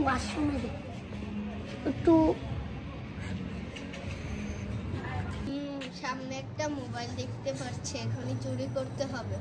ওয়াশরুমে একটু সামনে একটা মোবাইল দেখতে পাচ্ছি, এখনই চুরি করতে হবে।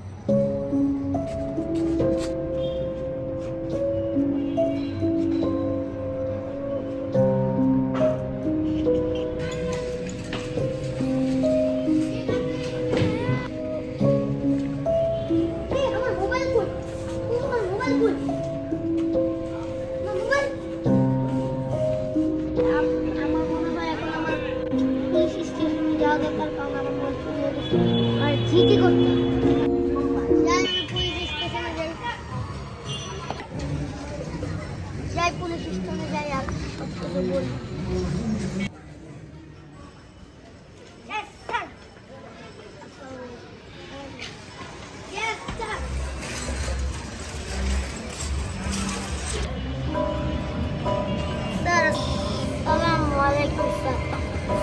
জিতে করতে যাই, পুলিশ স্টেশনে যাই আর সব কিছু বলি।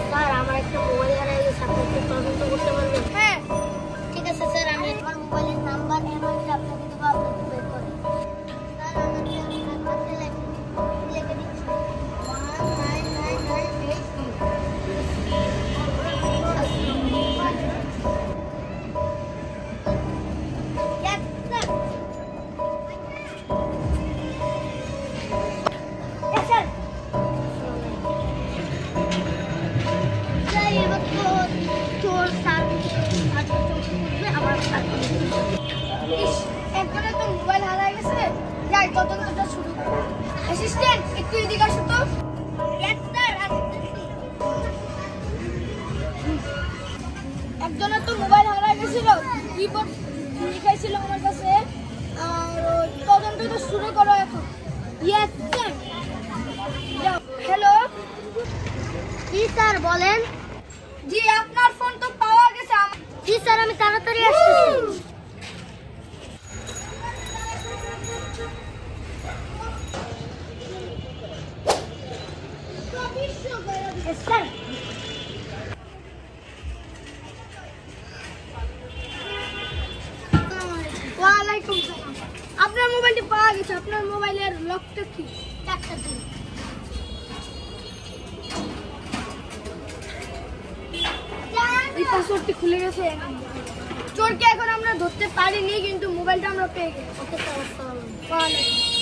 স্যার, আমার একটা মোবাইল হারিয়ে গেছে, আপনি একটু তদন্ত করতে পারবেন? হ্যাঁ ঠিক আছে স্যার, আমি আমার মোবাইলের নাম্বার আপনাকে দেবো, আপনি একটু বের করেন। স্যার আমি লিখে দিচ্ছি 1998। একজনের তো মোবাইল হারিয়ে গেছে, যাই তদন্তটা শুরু করো। অ্যাসিস্ট্যান্ট একটু এদিকে আসো তো। একজনের তো মোবাইল হারিয়ে গেছিল, রিপোর্ট লিখাইছিল আমার কাছে, আর তদন্তটা শুরু করো এখন। Yes sir. হ্যালো, জি স্যার বলেন। জি আপনার ফোন তো পাওয়া গেছে। জি স্যার, আমি তাড়াতাড়ি আসতেছি। ওয়ালাইকুম সালাম। আপনার মোবাইলটি পাওয়া গেছে, আপনার মোবাইলের লকটা কি? চারটা দিন। এই পাসওয়ার্ডটি খুলে গেছে। চোরকে এখন আমরা ধরতে পারিনি, কিন্তু মোবাইলটা আমরা পেয়ে গেছি। ওকে স্যার, আসসালামু আলাইকুম।